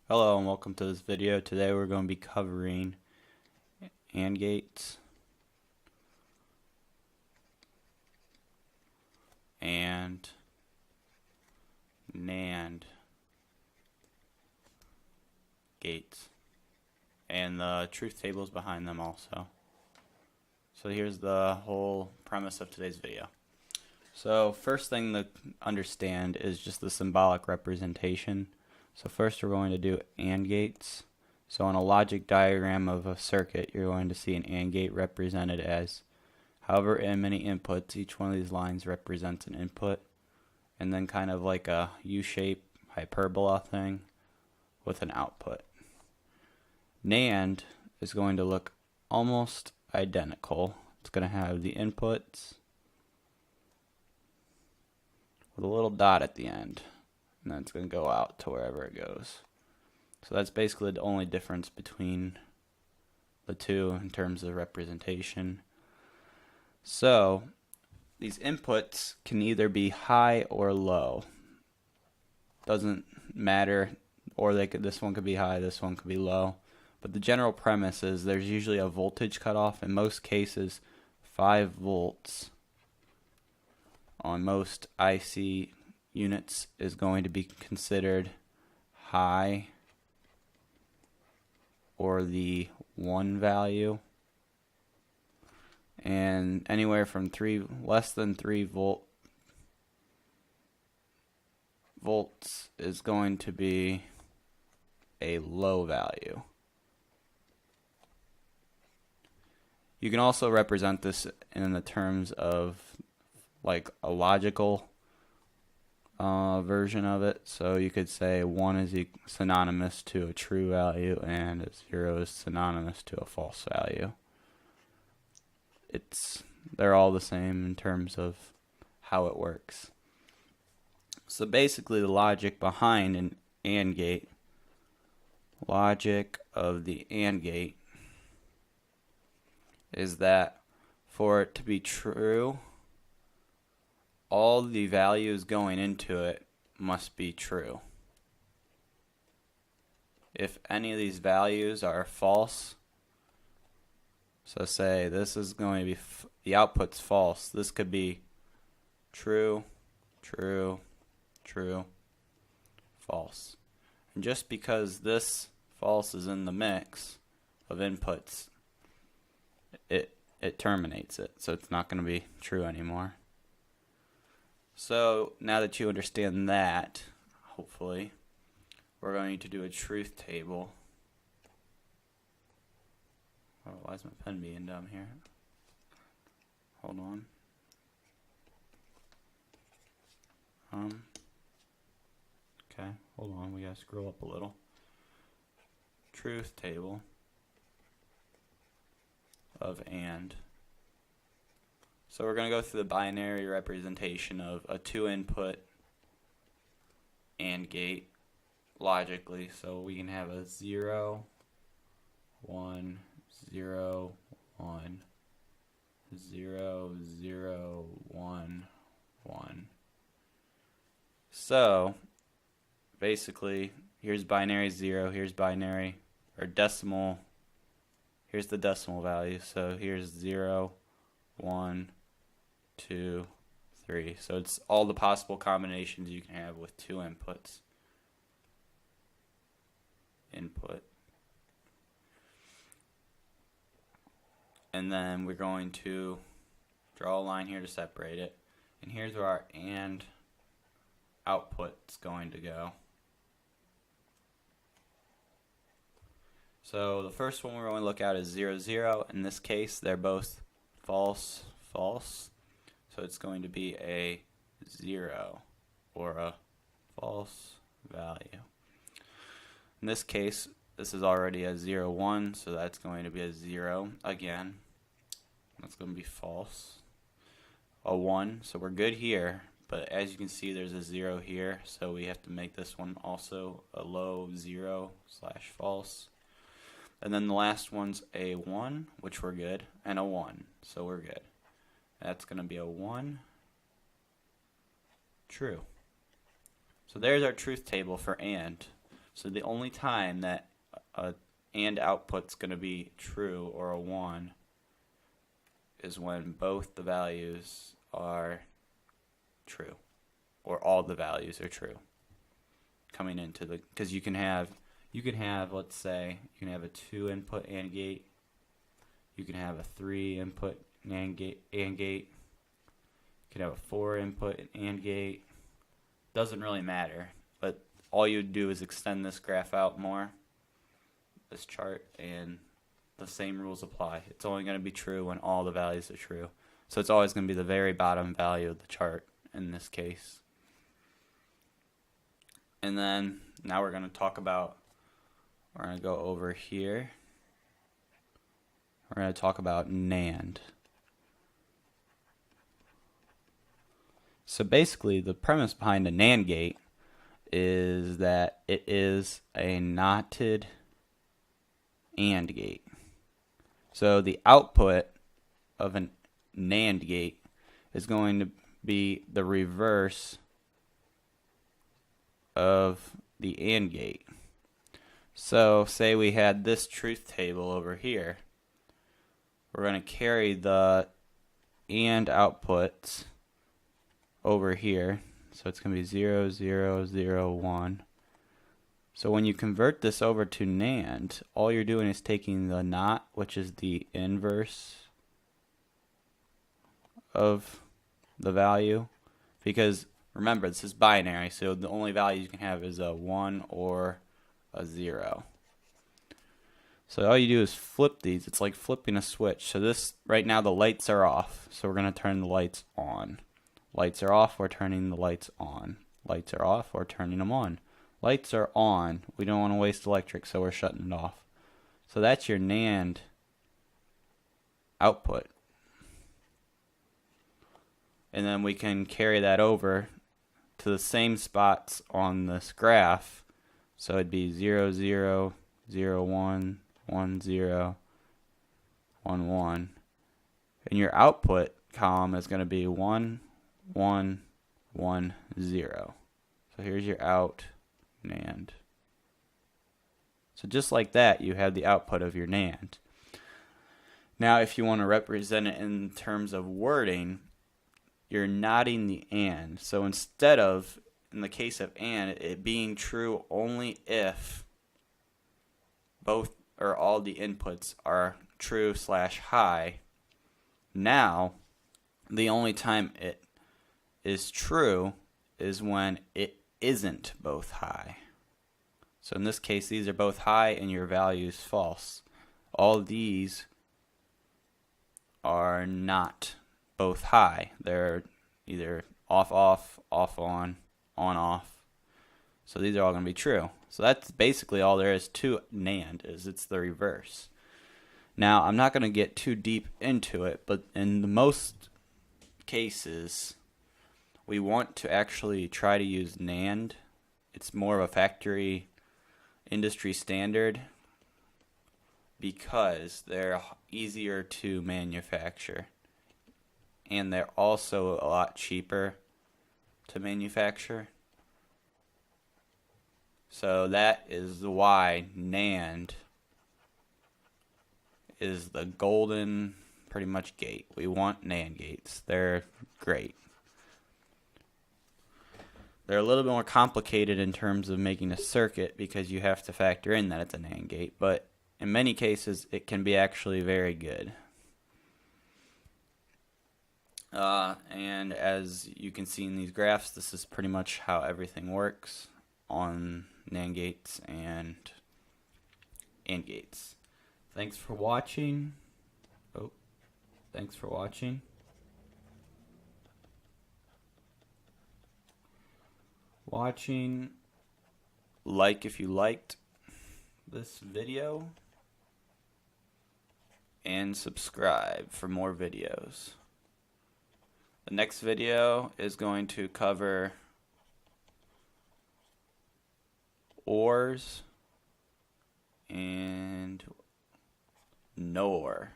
Hello and welcome to this video. Today we're going to be covering AND gates and NAND gates and the truth tables behind them also. So here's the whole premise of today's video. So first thing to understand is just the symbolic representation. So first we're going to do AND gates. So on a logic diagram of a circuit, you're going to see an AND gate represented as however many inputs. Each one of these lines represents an input, and then kind of like a U-shape hyperbola thing with an output. NAND is going to look almost identical. It's going to have the inputs with a little dot at the end, and then it's going to go out to wherever it goes. So that's basically the only difference between the two in terms of representation. So these inputs can either be high or low. Doesn't matter, or this one could be high, this one could be low. But the general premise is there's usually a voltage cutoff. In most cases, 5 volts on most IC units is going to be considered high, or the 1 value, and anywhere from less than 3 volts is going to be a low value. You can also represent this in the terms of like a logical version of it. So you could say 1 is synonymous to a true value and 0 is synonymous to a false value. They're all the same in terms of how it works. So basically the logic behind an AND gate, logic of the AND gate, is that for it to be true, all the values going into it must be true. If any of these values are false, so say this is going to be, the output's false, this could be true, true, true, false. And just because this false is in the mix of inputs, it terminates it, so it's not going to be true anymore. So now that you understand that, hopefully, we're going to do a truth table. Oh, why is my pen being dumb here? Hold on. Okay, hold on, we gotta scroll up a little. Truth table of AND. So we're going to go through the binary representation of a 2-input AND gate logically. So we can have a 0, 1, 0, 1, 0, 0, 1, 1. So basically, here's binary 0, here's binary, or decimal, here's the decimal value. So here's 0, 1, 2, 3. So it's all the possible combinations you can have with 2 inputs. Input. And then we're going to draw a line here to separate it. And here's where our AND output's going to go. So the first one we're going to look at is 0, 0. In this case, they're both false, false. So it's going to be a 0 or a false value. In this case, this is already a 0, 1, so that's going to be a 0 again. That's going to be false. A 1, so we're good here, but as you can see there's a 0 here, so we have to make this one also a low 0 / false. And then the last one's a 1, which we're good, and a 1, so we're good. That's going to be a 1, true. So there's our truth table for AND. So the only time that a AND output's going to be true or a 1 is when both the values are true, or all the values are true coming into the, because you can have, let's say you can have a 2 input AND gate, you can have a 3 input AND gate, you can have a 4 input AND gate. Doesn't really matter, but all you do is extend this graph out more, this chart, and the same rules apply. It's only going to be true when all the values are true. So it's always going to be the very bottom value of the chart in this case. And then now we're going to talk about, we're going to go over here. We're going to talk about NAND. So basically the premise behind a NAND gate is that it is a knotted AND gate. So the output of an NAND gate is going to be the reverse of the AND gate. So say we had this truth table over here. We're going to carry the AND outputs over here. So it's going to be 0, 0, 0, 1. So when you convert this over to NAND, all you're doing is taking the NOT, which is the inverse of the value, because remember this is binary, so the only value you can have is a 1 or a 0. So all you do is flip these. It's like flipping a switch. So this, right now the lights are off, so we're going to turn the lights on. Lights are off, we're turning the lights on. Lights are off, we're turning them on. Lights are on, we don't want to waste electric, so we're shutting it off. So that's your NAND output. And then we can carry that over to the same spots on this graph. So it'd be 0, 0, 0, 1, 1, 0, 1, 1. And your output column is going to be 1, 1, 1, 0. So here's your out NAND. So just like that, you have the output of your NAND. Now if you want to represent it in terms of wording, you're knotting the AND. So instead of, in the case of AND, it being true only if both or all the inputs are true / high, now the only time it is true is when it isn't both high. So in this case, these are both high and your value is false. All these are not both high. They're either off, off, off, on off. So these are all going to be true. So that's basically all there is to NAND, is it's the reverse. Now, I'm not going to get too deep into it, but in the most cases, we want to actually try to use NAND. It's more of a factory industry standard because they're easier to manufacture. And they're also a lot cheaper to manufacture. So that is why NAND is the golden, pretty much, gate. We want NAND gates. They're great. They're a little bit more complicated in terms of making a circuit because you have to factor in that it's a NAND gate, but in many cases it can be actually very good. And as you can see in these graphs, this is pretty much how everything works on NAND gates and AND gates. Thanks for watching. Thanks for watching. Like if you liked this video, and subscribe for more videos. The next video is going to cover ORs and NOR.